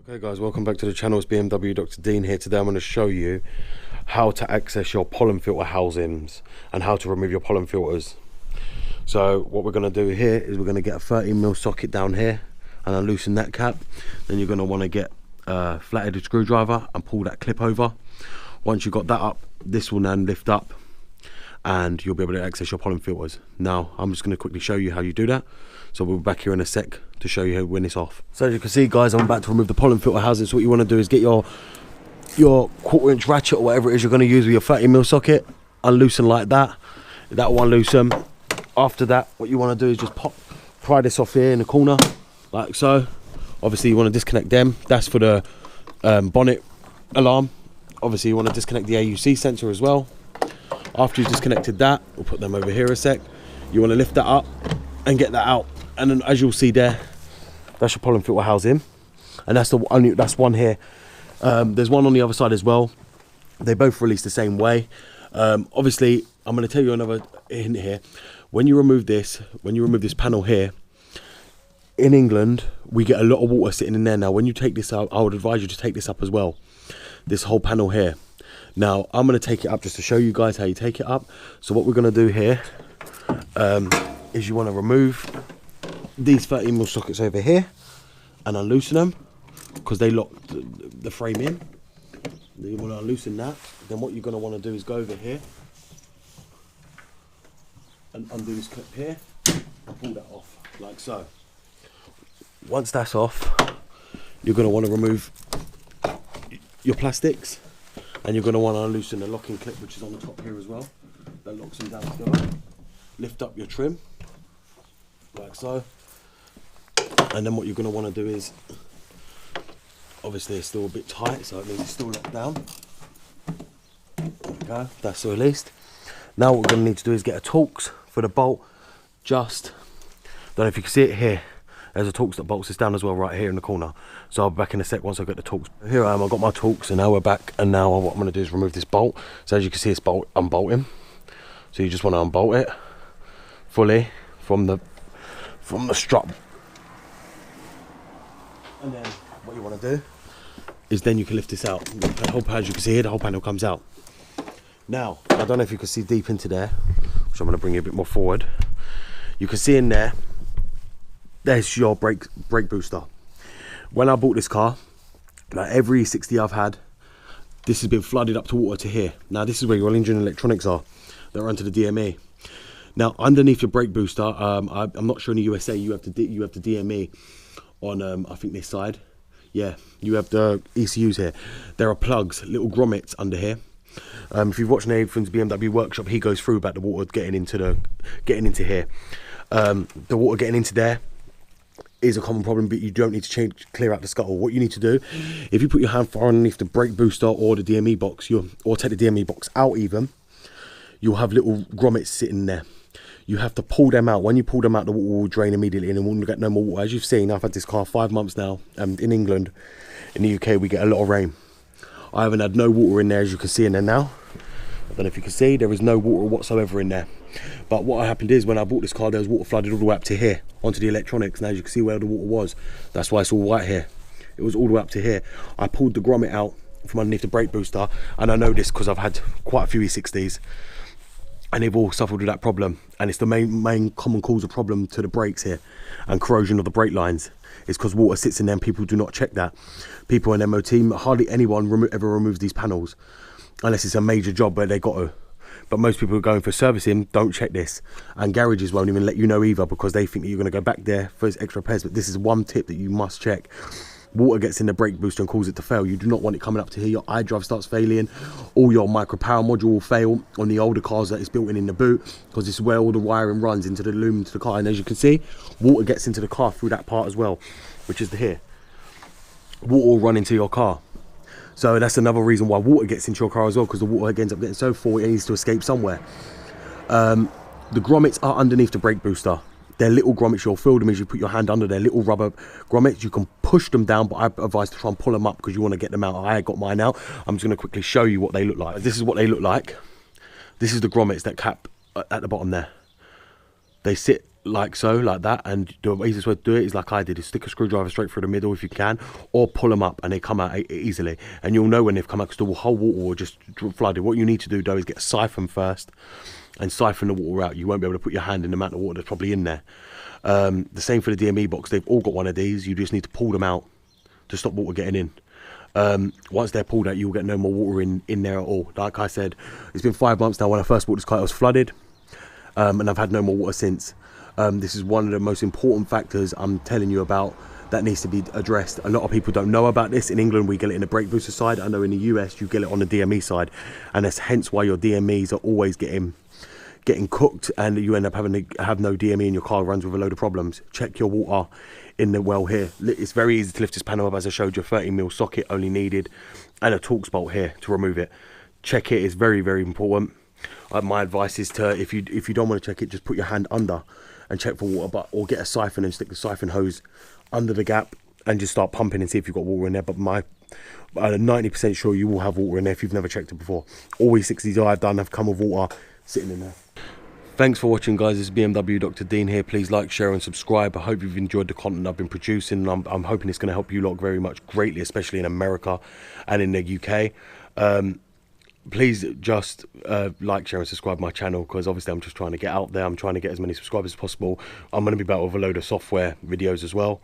Okay guys, welcome back to the channel. It's BMW Dr. Dean here. Today I'm going to show you how to access your pollen filter housings and how to remove your pollen filters. So what we're going to do here is we're going to get a 13mm socket down here and unloosen that cap. Then you're going to want to get a flat-headed screwdriver and pull that clip over. Once you've got that up, this will then lift up and you'll be able to access your pollen filters. Now I'm just going to quickly show you how you do that. So we'll be back here in a sec to show you when it's off. So as you can see guys, I'm about to remove the pollen filter housings. So what you want to do is get your 1/4" ratchet or whatever it is you're going to use with your 13mm socket, unloosen like that. That will unloosen. After that, what you want to do is just pry this off here in the corner like so. Obviously you want to disconnect them. That's for the bonnet alarm. Obviously you want to disconnect the AUC sensor as well. After you've disconnected that, we'll put them over here a sec. You want to lift that up and get that out, and then as you'll see there, that's your pollen filter housing, and that's one here. There's one on the other side as well. They both release the same way. Obviously I'm going to tell you another hint here. When you remove this panel here, in England we get a lot of water sitting in there. Now when you take this out, I would advise you to take this up as well, this whole panel here. Now I'm going to take it up just to show you guys how you take it up. So what we're going to do here is you want to remove these 13mm sockets over here and unloosen them because they lock the frame in. Then you want to unloosen that. Then what you're going to want to do is go over here and undo this clip here and pull that off like so. Once that's off, you're going to want to remove your plastics, and you're going to want to unloosen the locking clip which is on the top here as well. That locks them down together. Lift up your trim like so, and then what you're going to want to do is, obviously it's still a bit tight, so it means it's still locked down. There we go, that's released. Now what we're going to need to do is get a Torx for the bolt. Just, don't know if you can see it here, there's a Torx that bolts this down as well right here in the corner. So I'll be back in a sec once I get the Torx. Here I am, I've got my Torx, and now we're back, and now what I'm going to do is remove this bolt. So as you can see, it's unbolting. So you just want to unbolt it fully from the strap, and then what you want to do is then you can lift this out. The whole panel, as you can see here, the whole panel comes out. Now I don't know if you can see deep into there, which I'm going to bring you a bit more forward. You can see in there, there's your brake booster. When I bought this car, like every E60 I've had, this has been flooded up to water to here. Now this is where your engine electronics are that run to the DME. Now underneath your brake booster, I'm not sure in the USA you have the DME on I think this side. Yeah, you have the ECUs here. There are plugs, little grommets under here. If you've watched Nathan's BMW workshop, he goes through about the water getting into here. The water getting into there is a common problem, but you don't need to clear out the scuttle. What you need to do, if you put your hand far underneath the brake booster or the DME box, or take the DME box out even, you'll have little grommets sitting there. You have to pull them out. When you pull them out, the water will drain immediately and we'll get no more water. As you've seen, I've had this car 5 months now, and in England, in the UK, we get a lot of rain. I haven't had no water in there, as you can see in there now. I don't know if you can see, there is no water whatsoever in there. But what happened is, when I bought this car, there was water flooded all the way up to here, onto the electronics. Now as you can see where the water was, that's why it's all white here. It was all the way up to here. I pulled the grommet out from underneath the brake booster, and I know this because I've had quite a few E60s. And they've all suffered with that problem, and it's the main common cause of problem to the brakes here and corrosion of the brake lines. It's because water sits in there and people do not check that. People in MOT, hardly anyone ever removes these panels unless it's a major job where they got to. But most people who are going for servicing don't check this, and garages won't even let you know either because they think that you're going to go back there for extra repairs. But this is one tip that you must check. Water gets in the brake booster and causes it to fail. You do not want it coming up to here. Your iDrive starts failing, all your micro power module will fail on the older cars that is built in the boot, because this is where all the wiring runs into the lumen to the car. And as you can see, water gets into the car through that part as well, which is here. Water will run into your car. So that's another reason why water gets into your car as well, because the water ends up getting so full it needs to escape somewhere. The grommets are underneath the brake booster. They're little grommets. You'll feel them as you put your hand under. They're little rubber grommets. You can push them down, but I advise to try and pull them up because you want to get them out. I got mine out. I'm just going to quickly show you what they look like. This is what they look like. This is the grommets that cap at the bottom there. They sit like so, like that, and the easiest way to do it is like I did, is stick a screwdriver straight through the middle if you can, or pull them up and they come out easily, and you'll know when they've come out because the whole water will just flood it. What you need to do though is get a siphon first and siphon the water out. You won't be able to put your hand in the amount of water that's probably in there. The same for the DME box, they've all got one of these. You just need to pull them out to stop water getting in. Once they're pulled out, you'll get no more water in there at all. Like I said, it's been 5 months now. When I first bought this car, it was flooded, and I've had no more water since. This is one of the most important factors I'm telling you about that needs to be addressed. A lot of people don't know about this. In England, we get it in the brake booster side. I know in the US, you get it on the DME side, and that's hence why your DMEs are always getting cooked, and you end up having to have no DME and your car runs with a load of problems. Check your water in the well here. It's very easy to lift this panel up, as I showed you. A 30mm socket only needed, and a Torx bolt here to remove it. Check it. It's very, very important. My advice is to, if you don't want to check it, just put your hand under and check for water, or get a siphon and stick the siphon hose under the gap and just start pumping and see if you've got water in there. But I'm 90% sure you will have water in there if you've never checked it before. All E60s I've done have come with water sitting in there. Thanks for watching, guys. This is BMW Dr. Dean here. Please like, share and subscribe. I hope you've enjoyed the content I've been producing. I'm hoping it's going to help you lot very much, greatly, especially in America and in the UK. Please just like, share and subscribe my channel, because obviously I'm just trying to get out there. I'm trying to get as many subscribers as possible. I'm going to be back with a load of software videos as well,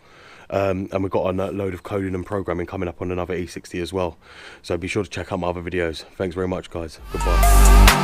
and we've got a load of coding and programming coming up on another E60 as well, so be sure to check out my other videos. Thanks very much, guys. Goodbye.